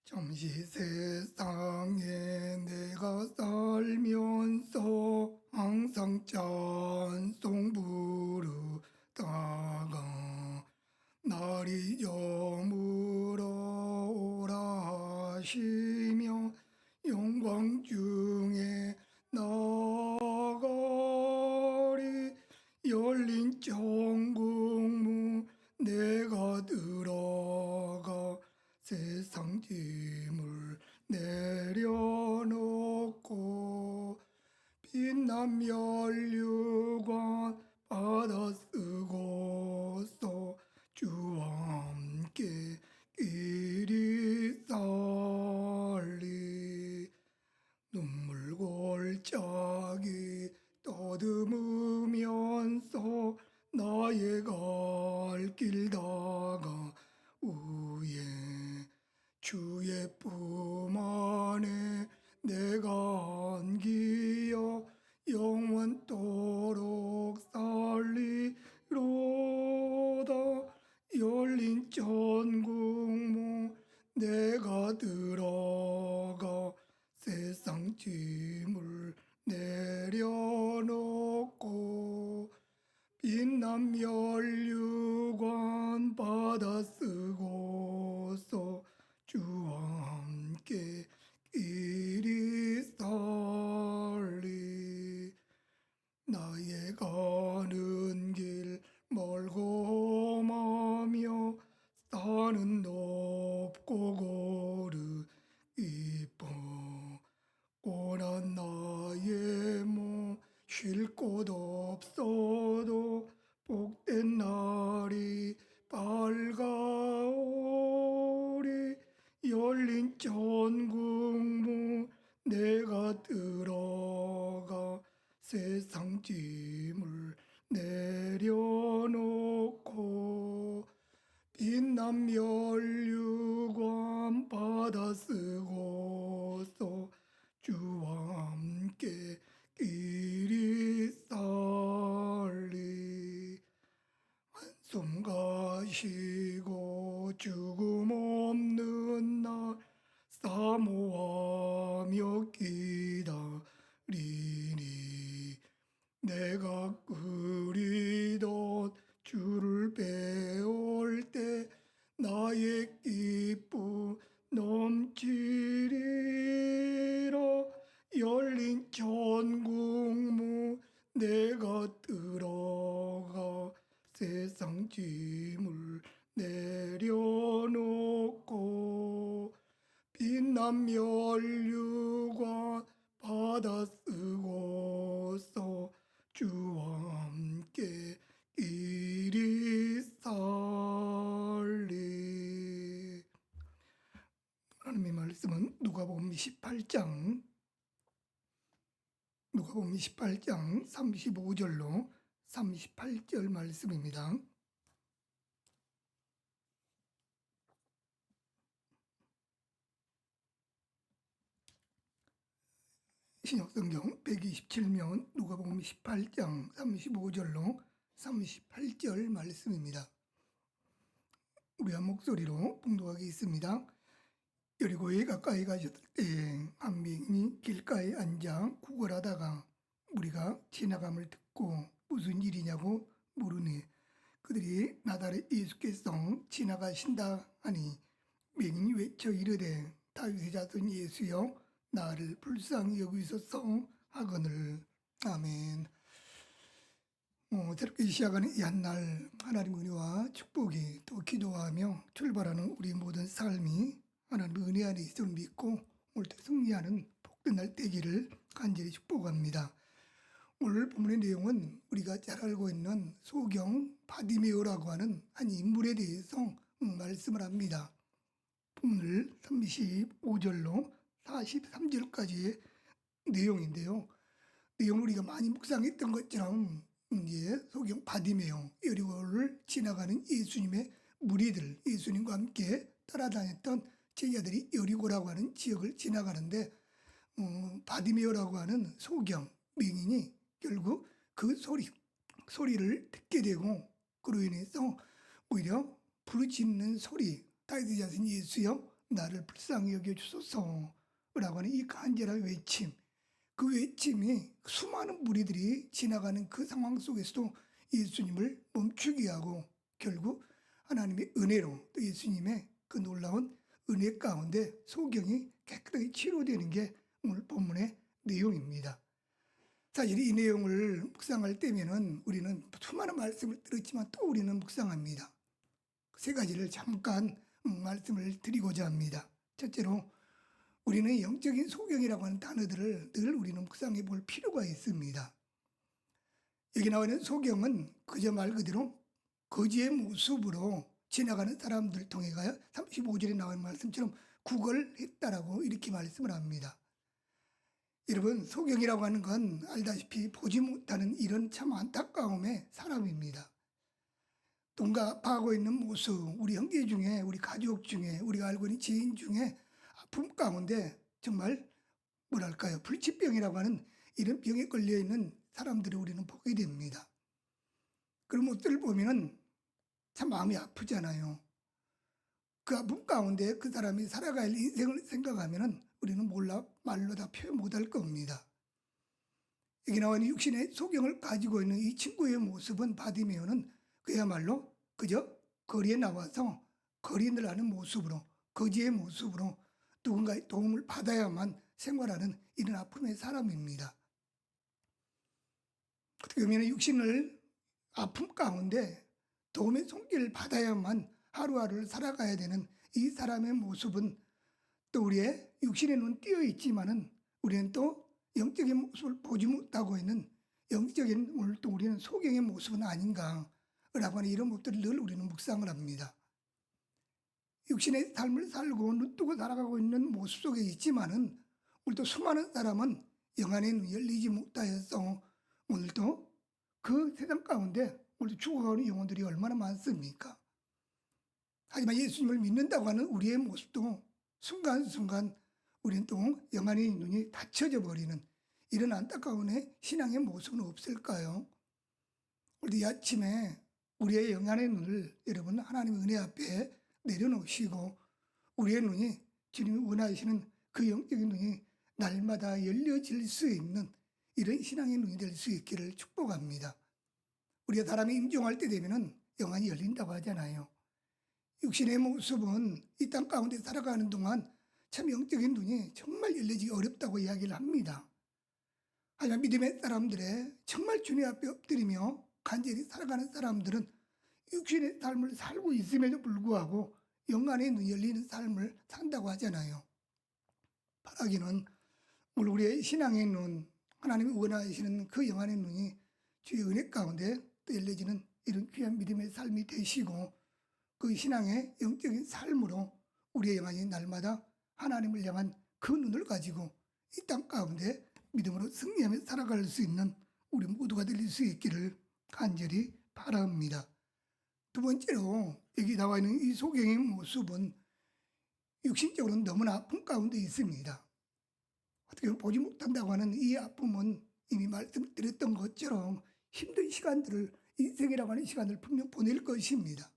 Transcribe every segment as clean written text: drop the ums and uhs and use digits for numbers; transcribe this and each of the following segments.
잠시 세상에 내가 살면서 항상 찬송 부르다가 날이 저물어 오라 하시며 영광 중에 나가리. 열린 천국문 내가 들어가 세상 짐을 내려놓고 빛난 면류관 받아 쓰고서 주와 함께 길이 살리. 눈물 골짜기 떠듬으면서 나의 갈 길 다가 우에 주의 품 안에 내가 안기어 영원토록 살리로다. 열린 천국문 내가 들어가 세상 짐을 내려놓고 빛난 면류관 받아 쓰고서 주와 함께 길이 살리. 나의 가는 길 멀고 험하며 산은 높고 고르 깊어 고난 나의 몸 쉴 곳 없어도 복된 날이 밝아오리. 열린 천국문 내가 들어가 세상 짐을 내려놓고 빛난 면류관 받아 쓰고서 주와 함께 길이 살리. 한숨 가시고 죽음 없는 날 사모하며 기다리니. 내가 그리던 주를 배울 때 나의 기쁨 넘치리라. 열린 천국문 내가 들어가 세상 짐을 내려놓고 빛난 면류관 받아 쓰고서 주와 함께 길이 살리. 하나님의 말씀은 누가복음 28장 35절로 38절 말씀입니다. 신약성경 127면 누가복음 18장 35절로 38절 말씀입니다. 우리 한 목소리로 봉독하기 있습니다. 여리고에 가까이 가셨을 때 한 명이 길가에 앉아 구걸하다가 무리가 지나감을 듣고 무슨 일이냐고 물으니 그들이 나다렛 예수께서 지나가신다 하니 맹인이 외쳐 이르되 다윗의 자손 예수여 나를 불쌍히 여기소서 하거늘. 아멘. 새롭게 시작하는 이 한 날 하나님의 은혜와 축복이 또 기도하며 출발하는 우리 모든 삶이 하나님의 은혜 안에 있음을 믿고 오늘도 승리하는 복된 날 되기를 간절히 축복합니다. 오늘 본문의 내용은 우리가 잘 알고 있는 소경 바디메오라고 하는 한 인물에 대해서 말씀을 합니다. 본문을 35절로 43절까지의 내용인데요. 내용을 우리가 많이 묵상했던 것처럼 이제 소경 바디메오, 여리고를 지나가는 예수님의 무리들, 예수님과 함께 따라다녔던 제자들이 여리고라고 하는 지역을 지나가는데 바디메오라고 하는 소경 맹인이 결국 그 소리를 듣게 되고 그로 인해서 오히려 부르짖는 소리, 다윗의 자손 예수여 나를 불쌍히 여겨주소서라고 하는 이 간절한 외침, 그 외침이 수많은 무리들이 지나가는 그 상황 속에서도 예수님을 멈추게 하고 결국 하나님의 은혜로 또 예수님의 그 놀라운 은혜 가운데 소경이 깨끗하게 치료되는 게 오늘 본문의 내용입니다. 사실 이 내용을 묵상할 때면은 우리는 수많은 말씀을 들었지만 또 우리는 묵상합니다. 세 가지를 잠깐 말씀을 드리고자 합니다. 첫째로 우리는 영적인 소경이라고 하는 단어들을 늘 우리는 묵상해 볼 필요가 있습니다. 여기 나와 있는 소경은 그저 말 그대로 거지의 모습으로 지나가는 사람들 통해 가요. 35절에 나와 있는 말씀처럼 구걸했다라고 이렇게 말씀을 합니다. 여러분, 소경이라고 하는 건 알다시피 보지 못하는 이런 참 안타까움의 사람입니다. 뭔가 아파하고 있는 모습, 우리 형제 중에, 우리 가족 중에, 우리가 알고 있는 지인 중에 아픔 가운데 정말 뭐랄까요, 불치병이라고 하는 이런 병에 걸려있는 사람들을 우리는 보게 됩니다. 그런 모습을 보면은 참 마음이 아프잖아요. 그 아픔 가운데 그 사람이 살아갈 인생을 생각하면은 우리는 말로 다 표현 못할 겁니다. 여기 나와 있는 육신의 소경을 가지고 있는 이 친구의 모습은 바디메오는 그야말로 그저 거리에 나와서 거리를 하는 모습으로 거지의 모습으로 누군가의 도움을 받아야만 생활하는 이런 아픔의 사람입니다. 어떻게 보면 육신을 아픔 가운데 도움의 손길을 받아야만 하루하루를 살아가야 되는 이 사람의 모습은 또 우리의 육신의 눈 띄어 있지만은 우리는 또 영적인 모습을 보지 못하고 있는 영적인 오늘 또 우리는 소경의 모습은 아닌가라고 하는 이런 것들을 늘 우리는 묵상을 합니다. 육신의 삶을 살고 눈 뜨고 살아가고 있는 모습 속에 있지만은 오늘도 수많은 사람은 영안의 눈이 열리지 못하여서 오늘도 그 세상 가운데 오늘도 죽어가는 영혼들이 얼마나 많습니까? 하지만 예수님을 믿는다고 하는 우리의 모습도 순간순간 우리는 또 영안의 눈이 닫혀져 버리는 이런 안타까운 신앙의 모습은 없을까요? 우리 아침에 우리의 영안의 눈을 여러분 하나님의 은혜 앞에 내려놓으시고 우리의 눈이 주님이 원하시는 그 영적인 눈이 날마다 열려질 수 있는 이런 신앙의 눈이 될 수 있기를 축복합니다. 우리가 사람이 임종할 때 되면은 영안이 열린다고 하잖아요. 육신의 모습은 이 땅 가운데 살아가는 동안 참 영적인 눈이 정말 열리기 어렵다고 이야기를 합니다. 하지만 믿음의 사람들의 정말 주님 앞에 엎드리며 간절히 살아가는 사람들은 육신의 삶을 살고 있음에도 불구하고 영안의 눈이 열리는 삶을 산다고 하잖아요. 바라기는 오늘 우리의 신앙의 눈, 하나님이 원하시는 그 영안의 눈이 주의 은혜 가운데 또 열려지는 이런 귀한 믿음의 삶이 되시고 그 신앙의 영적인 삶으로 우리의 영안이 날마다 하나님을 향한 그 눈을 가지고 이 땅 가운데 믿음으로 승리하며 살아갈 수 있는 우리 모두가 될 수 있기를 간절히 바랍니다. 두 번째로 여기 나와 있는 이 소경의 모습은 육신적으로는 너무나 아픔 가운데 있습니다. 어떻게 보면 보지 못한다고 하는 이 아픔은 이미 말씀드렸던 것처럼 힘든 시간들을 인생이라고 하는 시간을 분명 보낼 것입니다.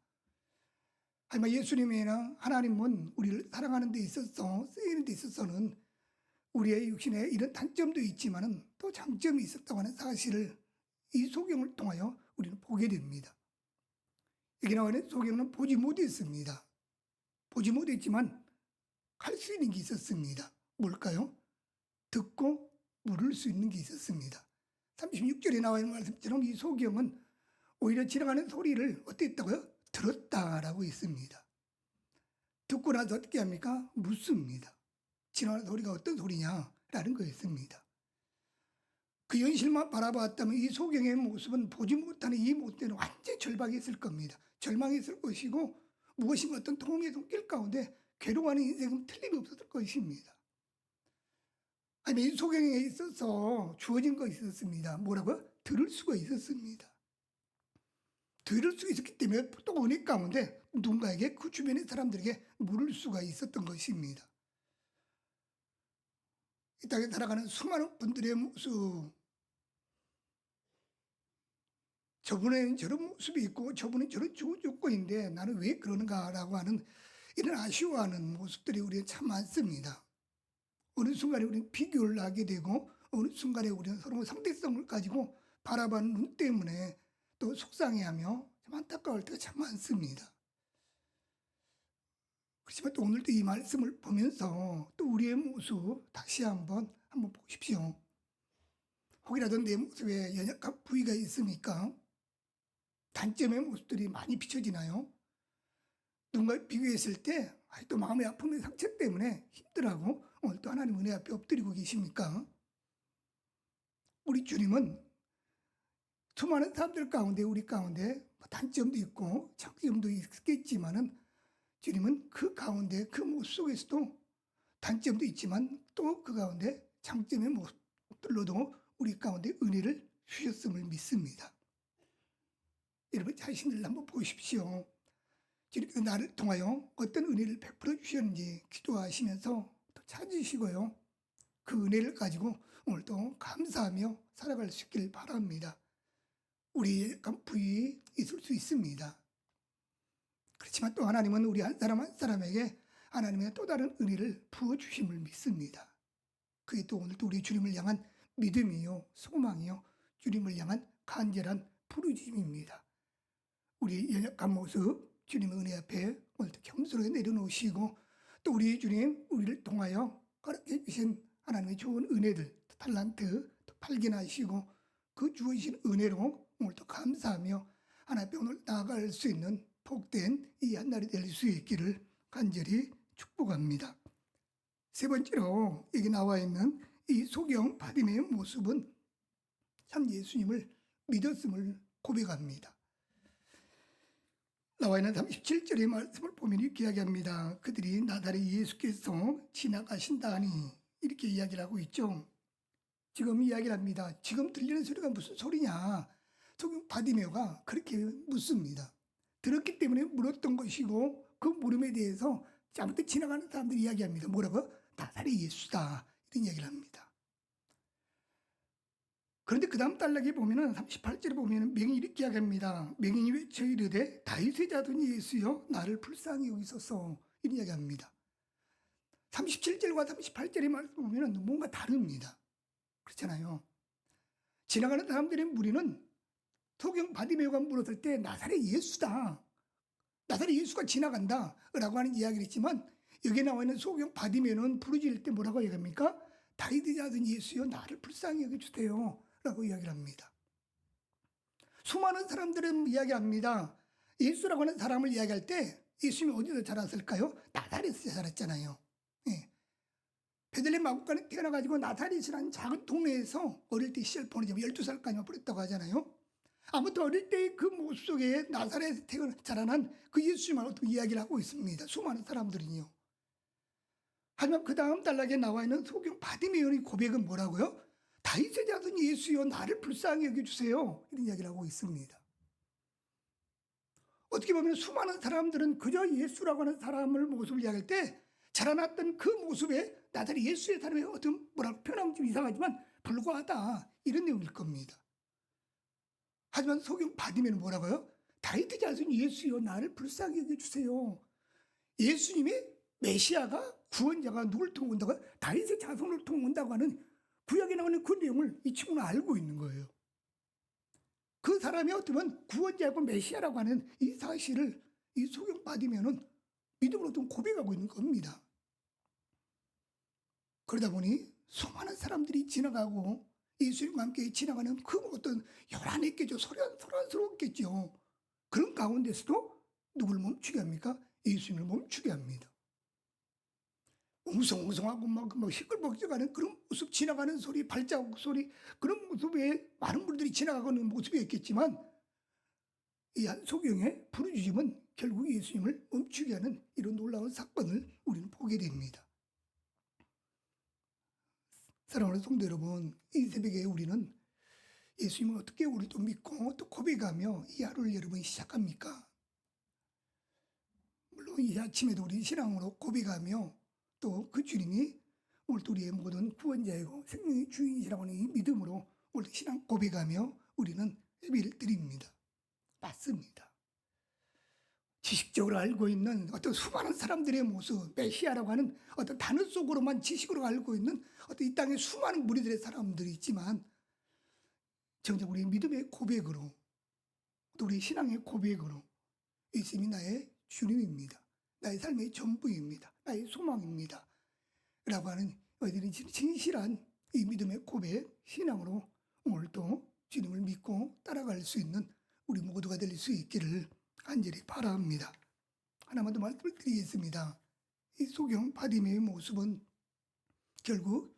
하지만 예수님이나 하나님은 우리를 사랑하는 데 있어서 쓰이는 데 있어서는 우리의 육신에 이런 단점도 있지만은 또 장점이 있었다고 하는 사실을 이 소경을 통하여 우리는 보게 됩니다. 여기 나와 있는 소경은 보지 못했습니다. 보지 못했지만 할 수 있는 게 있었습니다. 뭘까요? 듣고 물을 수 있는 게 있었습니다. 36절에 나와 있는 말씀처럼 이 소경은 오히려 지나가는 소리를 어땠다고요? 들었다라고 있습니다. 듣고 나서 어떻게 합니까? 묻습니다. 지나가는 소리가 어떤 소리냐라는 거였습니다. 그 현실만 바라봤다면 이 소경의 모습은 보지 못하는 이 모습에는 완전히 절박했을 겁니다. 절망했을 것이고 무엇인가 어떤 도움의 손길 가운데 괴로워하는 인생은 틀림없었을 것입니다. 아니, 이 소경에 있어서 주어진 것이 있었습니다. 뭐라고요? 들을 수가 있었습니다. 들을 수 있었기 때문에 또 은혜 가운데 누군가에게 그 주변의 사람들에게 물을 수가 있었던 것입니다. 이 땅에 살아가는 수많은 분들의 모습, 저분은 저런 모습이 있고 저분은 저런 좋은 조건인데 나는 왜 그러는가라고 하는 이런 아쉬워하는 모습들이 우리는 참 많습니다. 어느 순간에 우리는 비교를 하게 되고 어느 순간에 우리는 서로 상대성을 가지고 바라보는 눈 때문에 또 속상해하며 참 안타까울 때가 참 많습니다. 그렇지만 또 오늘도 이 말씀을 보면서 또 우리의 모습 다시 한번 보십시오. 혹이라도 내 모습에 연약한 부위가 있으니까 단점의 모습들이 많이 비춰지나요? 누군가 비교했을 때 또 마음의 아픔의 상처 때문에 힘들어하고 오늘 또 하나님 은혜 앞에 엎드리고 계십니까? 우리 주님은 수많은 사람들 가운데 우리 가운데 단점도 있고 장점도 있겠지만은 주님은 그 가운데 그 모습 속에서도 단점도 있지만 또 그 가운데 장점의 모습들로도 우리 가운데 은혜를 주셨음을 믿습니다. 여러분 자신을 한번 보십시오. 주님께서 나를 통하여 어떤 은혜를 베풀어 주셨는지 기도하시면서 또 찾으시고요. 그 은혜를 가지고 오늘도 감사하며 살아갈 수 있길 바랍니다. 우리의 약간 부위 있을 수 있습니다. 그렇지만 또 하나님은 우리 한 사람 한 사람에게 하나님의 또 다른 은혜를 부어주심을 믿습니다. 그게 또 오늘도 우리 주님을 향한 믿음이요 소망이요 주님을 향한 간절한 부르짖음입니다. 우리 연약한 모습 주님의 은혜 앞에 오늘도 겸손하게 내려놓으시고 또 우리 주님 우리를 통하여 허락해 주신 하나님의 좋은 은혜들 달란트 또 발견하시고 그 주어진 은혜로 오늘도 감사하며 하나님 앞에 오늘 나아갈 수 있는 복된 이 한날이 될 수 있기를 간절히 축복합니다. 세 번째로 여기 나와 있는 이 소경 바디메의 모습은 참 예수님을 믿었음을 고백합니다. 나와 있는 37절의 말씀을 보면 이렇게 이야기합니다. 그들이 나사렛 예수께서 지나가신다 하니 이렇게 이야기를 하고 있죠. 지금 이야기를 합니다. 지금 들리는 소리가 무슨 소리냐? 소경 바디메오가 그렇게 묻습니다. 들었기 때문에 물었던 것이고 그 물음에 대해서 잘못된 지나가는 사람들이 이야기합니다. 뭐라고? 나사렛 예수다 이런 이야기를 합니다. 그런데 그 다음 단락에 보면은 38절에 보면은 맹인이 이렇게 이야기합니다. 맹인이 외쳐 이르되 다윗의 자손 예수여 나를 불쌍히 여기소서 이런 이야기합니다. 37절과 38절의 말씀 보면은 뭔가 다릅니다. 그렇잖아요. 지나가는 사람들의 무리는 소경 바디메오가 물었을 때 나사렛 예수다. 나사렛 예수가 지나간다 라고 하는 이야기를 했지만 여기 나와 있는 소경 바디메오는 부르짖을 때 뭐라고 얘기합니까? 다윗의 자손 예수여 나를 불쌍히 여겨주세요 라고 이야기를 합니다. 수많은 사람들은 이야기합니다. 예수라고 하는 사람을 이야기할 때 예수님이 어디서 자랐을까요? 나사렛에서 자랐잖아요. 예. 베들레헴 마구간에 태어나가지고 나사렛이라는 작은 동네에서 어릴 때 시절 보내자 12살까지만 보냈다고 하잖아요. 아무튼 어릴 때의 그 모습 속에 나사렛에서 자라난 그 예수님을 어떻게 이야기를 하고 있습니다. 수많은 사람들이요. 하지만 그 다음 단락에 나와 있는 소경 바디메오의 고백은 뭐라고요? 다윗의 자손 예수여 나를 불쌍히 여겨주세요 이런 이야기를 하고 있습니다. 어떻게 보면 수많은 사람들은 그저 예수라고 하는 사람을 모습을 이야기할 때 자라났던 그 모습에 나사렛 예수의 사람의 어떤 뭐라고 표현하면 좀 이상하지만 불과하다 이런 내용일 겁니다. 하지만 소경 바디메오는 뭐라고요? 다윗의 자손 예수여 나를 불쌍히 여겨주세요. 예수님의 메시아가 구원자가 누굴 통해 온다고? 다윗의 자손을 통해 온다고 하는 구약에 나오는 그 내용을 이 친구는 알고 있는 거예요. 그 사람이 어쩌면 구원자고 메시아라고 하는 이 사실을 이 소경 받으면은 믿음으로 좀 고백하고 있는 겁니다. 그러다 보니 수많은 사람들이 지나가고 예수님과 함께 지나가는 그 어떤 요란했겠죠. 소란스러웠겠죠. 그런 가운데서도 누굴 멈추게 합니까? 예수님을 멈추게 합니다. 웅성웅성하고 막 시끌벅적하는 그런 모습, 지나가는 소리, 발자국 소리, 그런 모습에 많은 분들이 지나가는 모습이었겠지만 이 한 소경의 부르짖음은 결국 예수님을 멈추게 하는 이런 놀라운 사건을 우리는 보게 됩니다. 사랑하는 성도 여러분, 이 새벽에 우리는 예수님을 어떻게 우리도 믿고 또 고백하며 이 하루를 여러분이 시작합니까? 물론 이 아침에도 우리 신앙으로 고백하며 또 그 주님이 오늘 우리의 모든 구원자이고 생명의 주인이시라고 하는 이 믿음으로 오늘 신앙 고백하며 우리는 예배를 드립니다. 맞습니다. 지식적으로 알고 있는 어떤 수많은 사람들의 모습, 메시아라고 하는 어떤 단어 속으로만 지식으로 알고 있는 어떤 이 땅에 수많은 무리들의 사람들이 있지만, 정작 우리 믿음의 고백으로, 또 우리 신앙의 고백으로 예수님이 나의 주님입니다, 나의 삶의 전부입니다, 나의 소망입니다 라고 하는 어디는 진실한 이 믿음의 고백, 신앙으로 오늘도 주님을 믿고 따라갈 수 있는 우리 모두가 될 수 있기를 간절히 바랍니다. 하나만 더 말씀을 드리겠습니다. 이 소경 바디메의 모습은 결국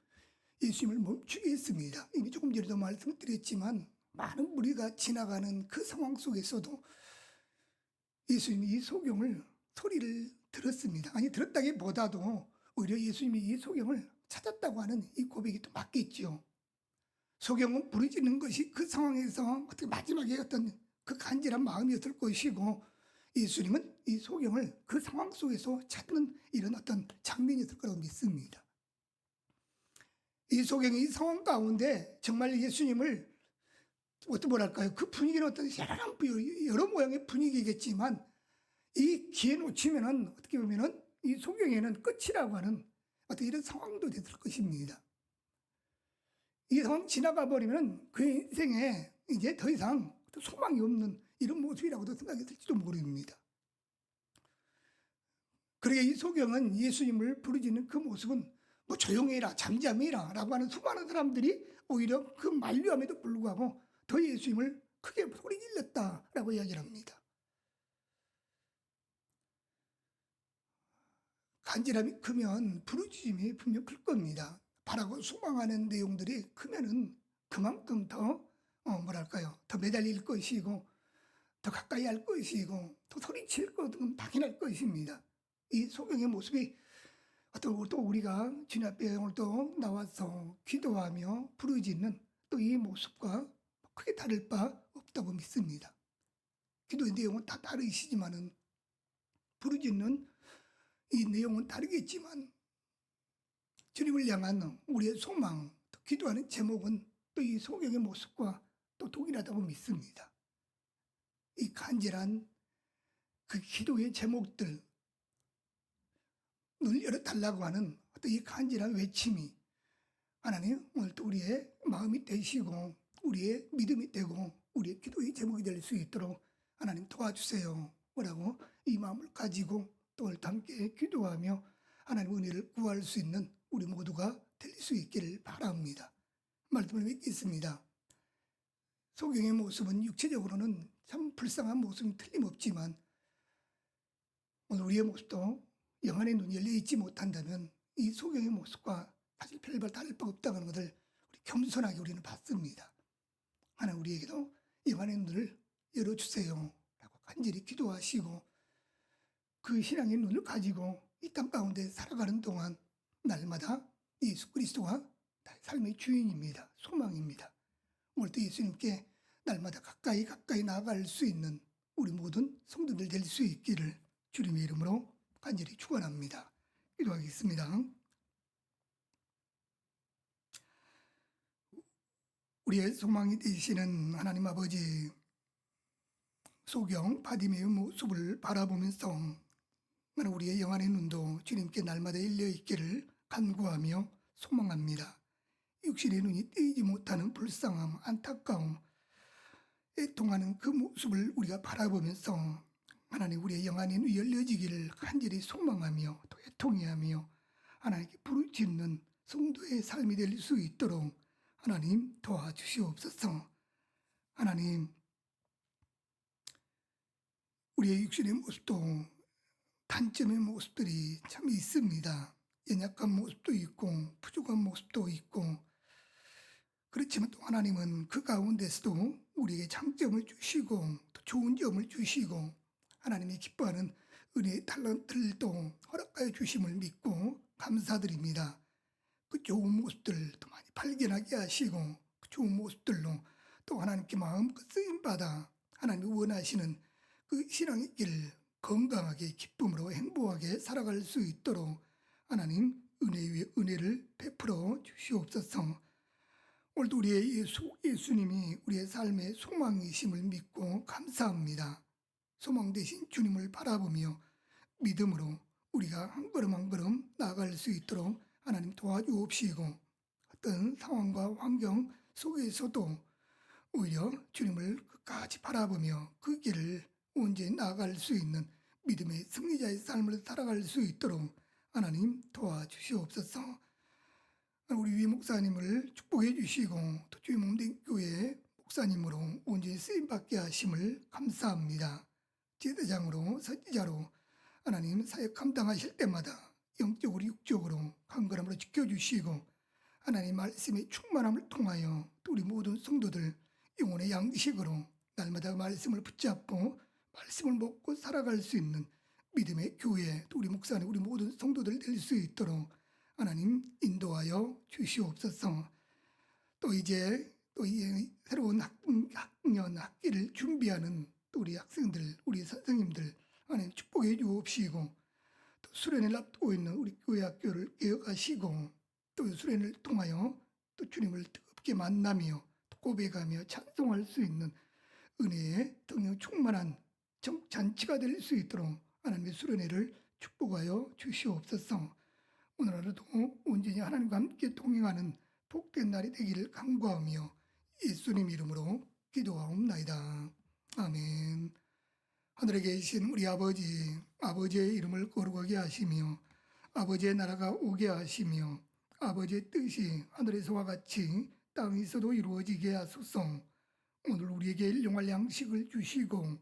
예수님을 멈추게 했습니다. 이미 조금 전에도 말씀드렸지만 많은 무리가 지나가는 그 상황 속에서도 예수님이 이 소경을 소리를 들었습니다. 아니, 들었다기보다도 오히려 예수님이 이 소경을 찾았다고 하는 이 고백이 또 맞겠죠. 소경은 부르짖는 것이 그 상황에서 어떻게 마지막에 어떤 그 간절한 마음이었을 것이고, 예수님은 이 소경을 그 상황 속에서 찾는 이런 어떤 장면이었을 거라고 믿습니다. 이 소경이 이 상황 가운데 정말 예수님을 어떤 뭐랄까요, 그 분위기는 어떤 여러 모양의 분위기겠지만 이 기회 놓치면은 어떻게 보면은 이 소경에는 끝이라고 하는 어떤 이런 상황도 됐을 것입니다. 이 상황 지나가 버리면 그 인생에 이제 더 이상 소망이 없는 이런 모습이라고도 생각했을지도 모릅니다. 그러게 이 소경은 예수님을 부르짖는 그 모습은 뭐 조용해라, 잠잠해라 라고 하는 수많은 사람들이 오히려 그 만류함에도 불구하고 더 예수님을 크게 소리 질렀다라고 이야기를 합니다. 간절함이 크면 부르짖음이 분명 클 겁니다. 바라고 소망하는 내용들이 크면은 그만큼 더 뭐랄까요, 더 매달릴 것이고 더 가까이 할 것이고 더 소리칠 것은 당연할 것입니다. 이 소경의 모습이 또 우리가 주님 앞에 오늘 또 나와서 기도하며 부르짖는 또 이 모습과 크게 다를 바 없다고 믿습니다. 기도의 내용은 다 다르시지만은 부르짖는 이 내용은 다르겠지만 주님을 향한 우리의 소망, 또 기도하는 제목은 또 이 소경의 모습과 또 동일하다고 믿습니다. 이 간절한 그 기도의 제목들, 눈을 열어달라고 하는 어떤 이 간절한 외침이 하나님 오늘 또 우리의 마음이 되시고 우리의 믿음이 되고 우리의 기도의 제목이 될 수 있도록 하나님 도와주세요 라고 이 마음을 가지고 또 오늘 함께 기도하며 하나님 은혜를 구할 수 있는 우리 모두가 될 수 있기를 바랍니다. 말씀을 믿겠습니다. 소경의 모습은 육체적으로는 참 불쌍한 모습이 틀림없지만 오늘 우리의 모습도 영안의 눈이 열려있지 못한다면 이 소경의 모습과 사실 별반 다를 바 없다는 것을 우리 겸손하게 우리는 받습니다. 하나님 우리에게도 영안의 눈을 열어주세요 라고 간절히 기도하시고 그 신앙의 눈을 가지고 이 땅 가운데 살아가는 동안 날마다 예수 그리스도가 나의 삶의 주인입니다. 소망입니다. 오늘도 예수님께 날마다 가까이 나아갈 수 있는 우리 모든 성도들 될 수 있기를 주님의 이름으로 간절히 축원합니다. 기도하겠습니다. 우리의 소망이 되시는 하나님 아버지, 소경 바디메의 모습을 바라보면서 우리의 영안의 눈도 주님께 날마다 열려 있기를 간구하며 소망합니다. 육신의 눈이 떼이지 못하는 불쌍함, 안타까움, 애통하는 그 모습을 우리가 바라보면서 하나님 우리의 영안의 눈이 열려지기를 간절히 소망하며 또 애통해하며 하나님께 부르짖는 성도의 삶이 될 수 있도록 하나님 도와주시옵소서. 하나님 우리의 육신의 모습도 단점의 모습들이 참 있습니다. 연약한 모습도 있고 부족한 모습도 있고 그렇지만 또 하나님은 그 가운데서도 우리에게 장점을 주시고 또 좋은 점을 주시고 하나님이 기뻐하는 은혜의 달란트들도 허락하여 주심을 믿고 감사드립니다. 그 좋은 모습들도 많이 발견하게 하시고 그 좋은 모습들로 또 하나님께 마음껏 쓰임받아 하나님이 원하시는 그 신앙의 길 건강하게 기쁨으로 행복하게 살아갈 수 있도록 하나님 은혜 위에 은혜를 베풀어 주시옵소서. 오늘도 우리의 예수님이 우리의 삶의 소망이심을 믿고 감사합니다. 소망 되신 주님을 바라보며 믿음으로 우리가 한 걸음 한 걸음 나아갈 수 있도록 하나님 도와주옵시고, 어떤 상황과 환경 속에서도 오히려 주님을 끝까지 바라보며 그 길을 온전히 나아갈 수 있는 믿음의 승리자의 삶을 살아갈 수 있도록 하나님 도와주시옵소서. 우리 위 목사님을 축복해 주시고 또 주의 몸된 교회 목사님으로 온전히 쓰임받게 하심을 감사합니다. 제사장으로 선지자로 하나님 사역 감당하실 때마다 영적으로 육적으로 한 걸음으로 지켜주시고, 하나님 말씀의 충만함을 통하여 또 우리 모든 성도들 영혼의 양식으로 날마다 말씀을 붙잡고 말씀을 먹고 살아갈 수 있는 믿음의 교회, 또 우리 목사님 우리 모든 성도들 될 수 있도록 하나님 인도하여 주시옵소서. 또 이제 이 새로운 학년 학기를 준비하는 또 우리 학생들, 우리 선생님들 하나님 축복해 주옵시고, 또 수련회를 앞두고 있는 우리 교회 학교를 개혁하시고, 또 수련회를 통하여 또 주님을 뜨겁게 만나며 또 고백하며 찬송할 수 있는 은혜의 등령 충만한 잔치가 될 수 있도록 하나님의 수련회를 축복하여 주시옵소서. 오늘 하루도 온전히 하나님과 함께 동행하는 복된 날이 되기를 간구하며 예수님 이름으로 기도하옵나이다. 아멘. 하늘에 계신 우리 아버지, 아버지의 이름을 거룩하게 하시며 아버지의 나라가 오게 하시며 아버지의 뜻이 하늘에서와 같이 땅에서도 이루어지게 하소서. 오늘 우리에게 일용할 양식을 주시고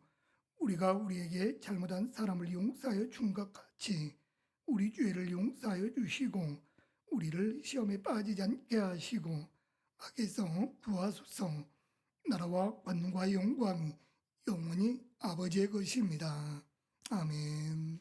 우리가 우리에게 잘못한 사람을 용서하여 준 것 같이 우리 죄를 용서하여 주시고 우리를 시험에 빠지지 않게 하시고 악에서 구하소서. 나라와 권능과 영광이 영원히 아버지의 것입니다. 아멘.